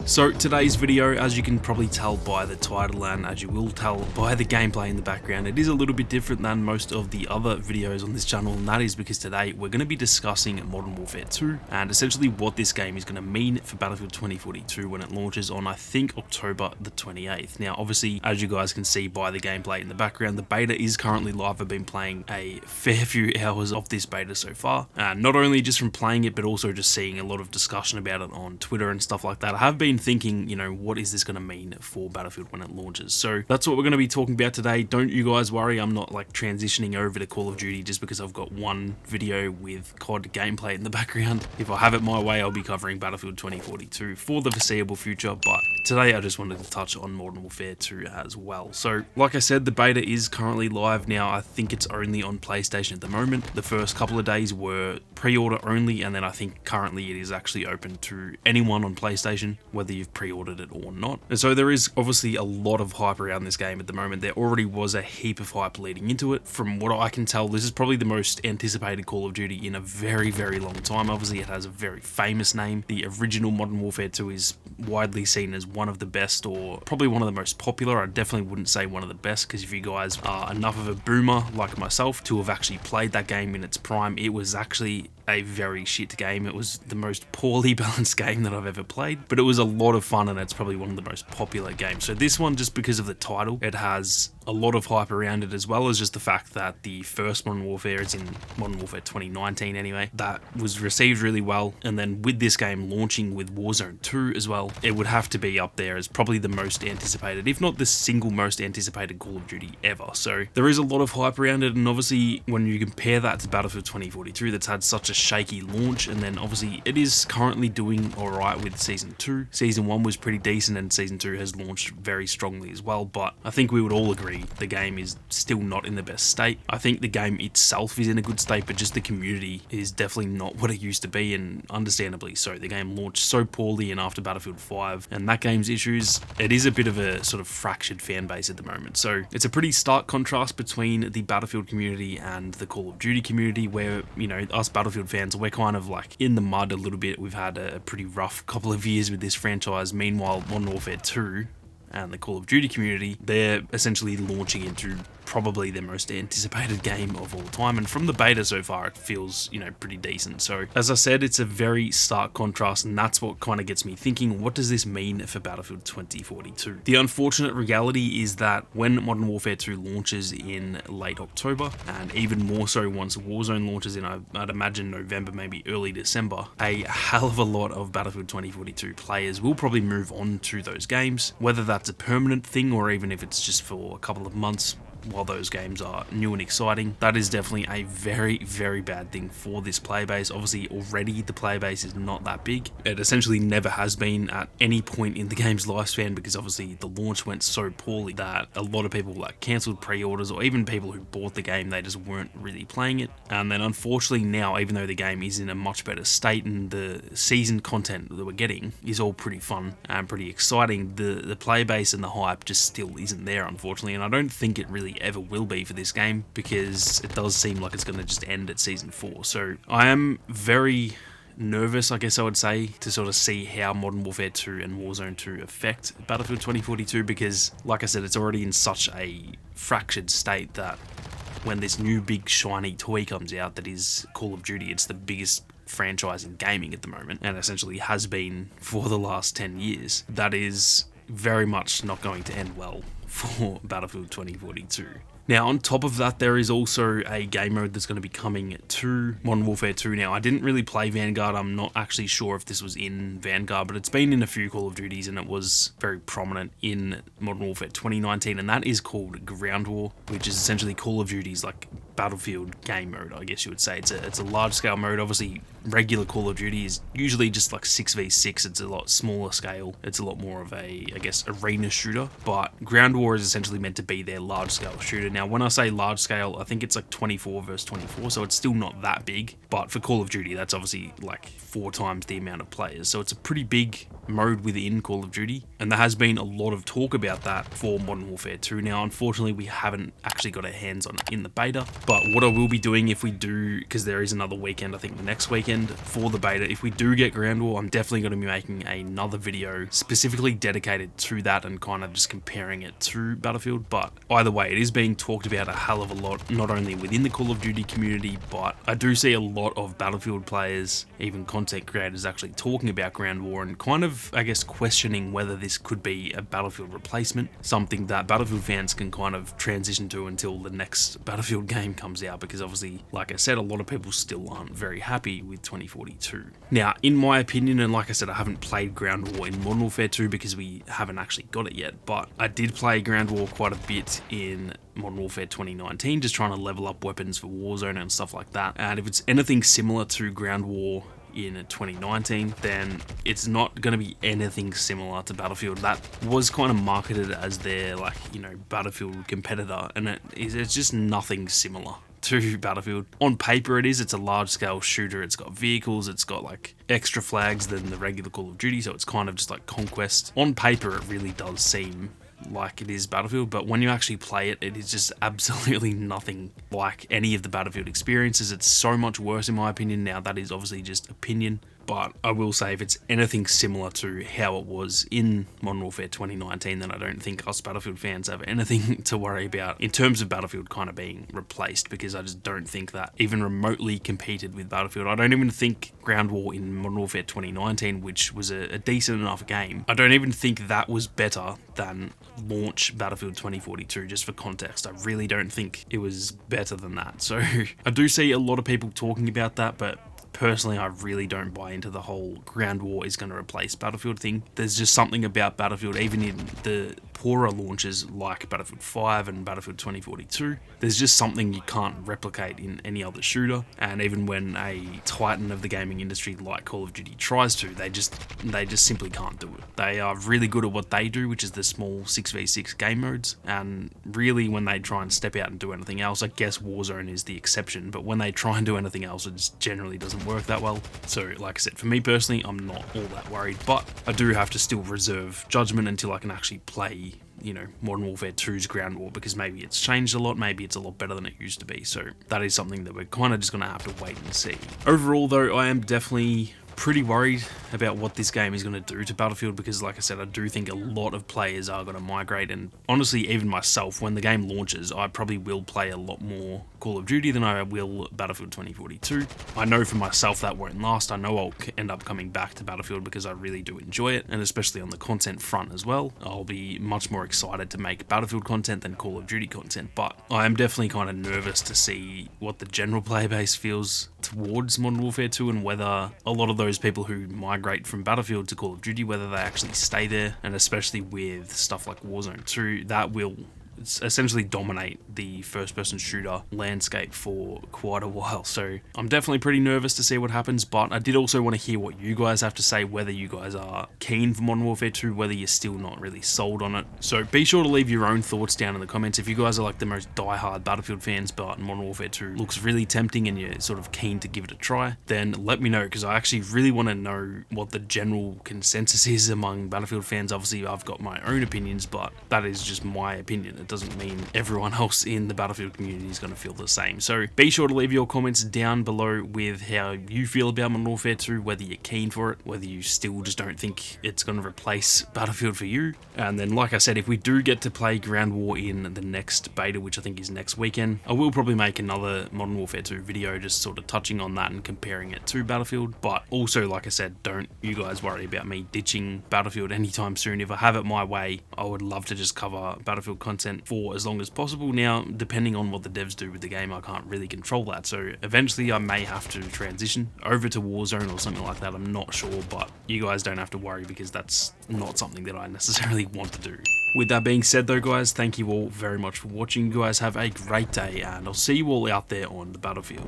So today's video, as you can probably tell by the title and as you will tell by the gameplay in the background, it is a little bit different than most of the other videos on this channel, and that is because today we're going to be discussing Modern Warfare 2 and essentially what this game is going to mean for Battlefield 2042 when it launches on, I think, October the 28th. Now obviously, as you guys can see by the gameplay in the background, the beta is currently live. I've been playing a fair few hours of this beta so far, not only just from playing it but also just seeing a lot of discussion about it on Twitter and stuff like that. I have been thinking, you know, what is this going to mean for Battlefield when it launches? So that's what we're going to be talking about today. Don't you guys worry, I'm not like transitioning over to Call of Duty just because I've got one video with COD gameplay in the background. If I have it my way, I'll be covering Battlefield 2042 for the foreseeable future, but today I just wanted to touch on Modern Warfare 2 as well. So like I said, the beta is currently live now. I think it's only on PlayStation at the moment. The first couple of days were pre-order only, and then I think currently it is actually open to anyone on PlayStation, whether you've pre-ordered it or not. And so there is obviously a lot of hype around this game at the moment. There already was a heap of hype leading into it. From what I can tell, this is probably the most anticipated Call of Duty in a very, very long time. Obviously it has a very famous name. The original Modern Warfare 2 is widely seen as one of the best, or probably one of the most popular. I definitely wouldn't say one of the best, because if you guys are enough of a boomer like myself to have actually played that game in its prime, it was actually a very shit game. It was the most poorly balanced game that I've ever played, but it was a lot of fun and it's probably one of the most popular games. So this one, just because of the title, it has a lot of hype around it, as well as just the fact that the first Modern Warfare is in Modern Warfare 2019 anyway, that was received really well. And then with this game launching with Warzone 2 as well, it would have to be up there as probably the most anticipated, if not the single most anticipated Call of Duty ever. So there is a lot of hype around it, and obviously when you compare that to Battlefield 2042 that's had such a shaky launch, and then obviously it is currently doing alright with Season 2. Season 1 was pretty decent and Season 2 has launched very strongly as well, but I think we would all agree the game is still not in the best state. I think the game itself is in a good state, but just the community is definitely not what it used to be, and understandably so. The game launched so poorly, and after Battlefield 5 and that game's issues, it is a bit of a sort of fractured fan base at the moment. So it's a pretty stark contrast between the Battlefield community and the Call of Duty community, where, you know, us Battlefield fans, we're kind of like in the mud a little bit. We've had a pretty rough couple of years with this franchise. Meanwhile, Modern Warfare 2 and the Call of Duty community, they're essentially launching into probably their most anticipated game of all time, and from the beta so far it feels, you know, pretty decent. So as I said, it's a very stark contrast, and that's what kind of gets me thinking, what does this mean for Battlefield 2042? The unfortunate reality is that when Modern Warfare 2 launches in late October, and even more so once Warzone launches in, I'd imagine November, maybe early December, a hell of a lot of Battlefield 2042 players will probably move on to those games, whether that's a permanent thing or even if it's just for a couple of months while those games are new and exciting. That is definitely a very, very bad thing for this player base. Obviously already the player base is not that big. It essentially never has been at any point in the game's lifespan, because obviously the launch went so poorly that a lot of people like cancelled pre-orders, or even people who bought the game, they just weren't really playing it. And then unfortunately now, even though the game is in a much better state and the season content that we're getting is all pretty fun and pretty exciting, the player base and the hype just still isn't there, unfortunately. And I don't think it really ever will be for this game, because it does seem like it's going to just end at Season 4. So I am very nervous, I guess I would say, to sort of see how Modern Warfare 2 and Warzone 2 affect Battlefield 2042, because like I said, it's already in such a fractured state that when this new big shiny toy comes out that is Call of Duty, it's the biggest franchise in gaming at the moment, and essentially has been for the last 10 years, that is very much not going to end well for Battlefield 2042. Now, on top of that, there is also a game mode that's going to be coming to Modern Warfare 2. Now, I didn't really play Vanguard. I'm not actually sure if this was in Vanguard, but it's been in a few Call of Duties, and it was very prominent in Modern Warfare 2019, and that is called Ground War, which is essentially Call of Duty's like Battlefield game mode, I guess you would say. It's a large-scale mode. Obviously, regular Call of Duty is usually just like 6v6. It's a lot smaller scale. It's a lot more of a, I guess, arena shooter, but Ground War is essentially meant to be their large-scale shooter. Now, when I say large scale, I think it's like 24 versus 24, so it's still not that big. But for Call of Duty, that's obviously like 4 times the amount of players. So it's a pretty big mode within Call of Duty, and there has been a lot of talk about that for Modern Warfare 2. Now, unfortunately, we haven't actually got our hands on it in the beta, but what I will be doing if we do, because there is another weekend, I think the next weekend for the beta, if we do get Ground War, I'm definitely going to be making another video specifically dedicated to that and kind of just comparing it to Battlefield. But either way, it is being talked about a hell of a lot, not only within the Call of Duty community, but I do see a lot of Battlefield players, even content creators, actually talking about Ground War and kind of, I guess, questioning whether this could be a Battlefield replacement, something that Battlefield fans can kind of transition to until the next Battlefield game comes out, because obviously, like I said, a lot of people still aren't very happy with 2042. Now, in my opinion, and like I said, I haven't played Ground War in Modern Warfare 2 because we haven't actually got it yet, but I did play Ground War quite a bit in Modern Warfare 2019, just trying to level up weapons for Warzone and stuff like that. And if it's anything similar to Ground War in 2019, then it's not going to be anything similar to Battlefield. That was kind of marketed as their, like, you know, Battlefield competitor, and it's just nothing similar to Battlefield. On paper it is, it's a large scale shooter, it's got vehicles, it's got like extra flags than the regular Call of Duty, so it's kind of just like Conquest. On paper it really does seem like it is Battlefield, but when you actually play it, it is just absolutely nothing like any of the Battlefield experiences. It's so much worse in my opinion. Now that is obviously just opinion, but I will say if it's anything similar to how it was in Modern Warfare 2019, then I don't think us Battlefield fans have anything to worry about in terms of Battlefield kind of being replaced, because I just don't think that even remotely competed with Battlefield. I don't even think Ground War in Modern Warfare 2019, which was a decent enough game, I don't even think that was better than launch Battlefield 2042, just for context. I really don't think it was better than that. So I do see a lot of people talking about that, but personally, I really don't buy into the whole Ground War is going to replace Battlefield thing. There's just something about Battlefield, even in the poorer launches like Battlefield 5 and Battlefield 2042, there's just something you can't replicate in any other shooter. And even when a titan of the gaming industry like Call of Duty tries to, they just simply can't do it. They are really good at what they do, which is the small 6v6 game modes, and really when they try and step out and do anything else, I guess Warzone is the exception, but when they try and do anything else, it just generally doesn't work that well. So like I said, for me personally, I'm not all that worried, but I do have to still reserve judgment until I can actually play, you know, Modern Warfare 2's Ground War, because maybe it's changed a lot, maybe it's a lot better than it used to be. So that is something that we're kind of just going to have to wait and see. Overall though, I am definitely pretty worried about what this game is going to do to Battlefield, because like I said, I do think a lot of players are going to migrate, and honestly even myself, when the game launches, I probably will play a lot more Call of Duty than I will Battlefield 2042. I know for myself that won't last. I know I'll end up coming back to Battlefield because I really do enjoy it, and especially on the content front as well. I'll be much more excited to make Battlefield content than Call of Duty content, but I am definitely kind of nervous to see what the general player base feels towards Modern Warfare 2, and whether a lot of those people who migrate from Battlefield to Call of Duty, whether they actually stay there, and especially with stuff like Warzone 2, that will essentially dominate the first-person shooter landscape for quite a while. So I'm definitely pretty nervous to see what happens, but I did also want to hear what you guys have to say, whether you guys are keen for Modern Warfare 2, whether you're still not really sold on it. So be sure to leave your own thoughts down in the comments. If you guys are like the most die-hard Battlefield fans, but Modern Warfare 2 looks really tempting and you're sort of keen to give it a try, then let me know, because I actually really want to know what the general consensus is among Battlefield fans. Obviously, I've got my own opinions, but that is just my opinion. It doesn't mean everyone else in the Battlefield community is going to feel the same. So be sure to leave your comments down below with how you feel about Modern Warfare 2, whether you're keen for it, whether you still just don't think it's going to replace Battlefield for you. And then, like I said, if we do get to play Ground War in the next beta, which I think is next weekend, I will probably make another Modern Warfare 2 video just sort of touching on that and comparing it to Battlefield. But also, like I said, don't you guys worry about me ditching Battlefield anytime soon. If I have it my way, I would love to just cover Battlefield content for as long as possible. Now, depending on what the devs do with the game, I can't really control that, so eventually I may have to transition over to Warzone or something like that. I'm not sure, but you guys don't have to worry, because that's not something that I necessarily want to do. With that being said though, guys, thank you all very much for watching. You guys have a great day, and I'll see you all out there on the battlefield.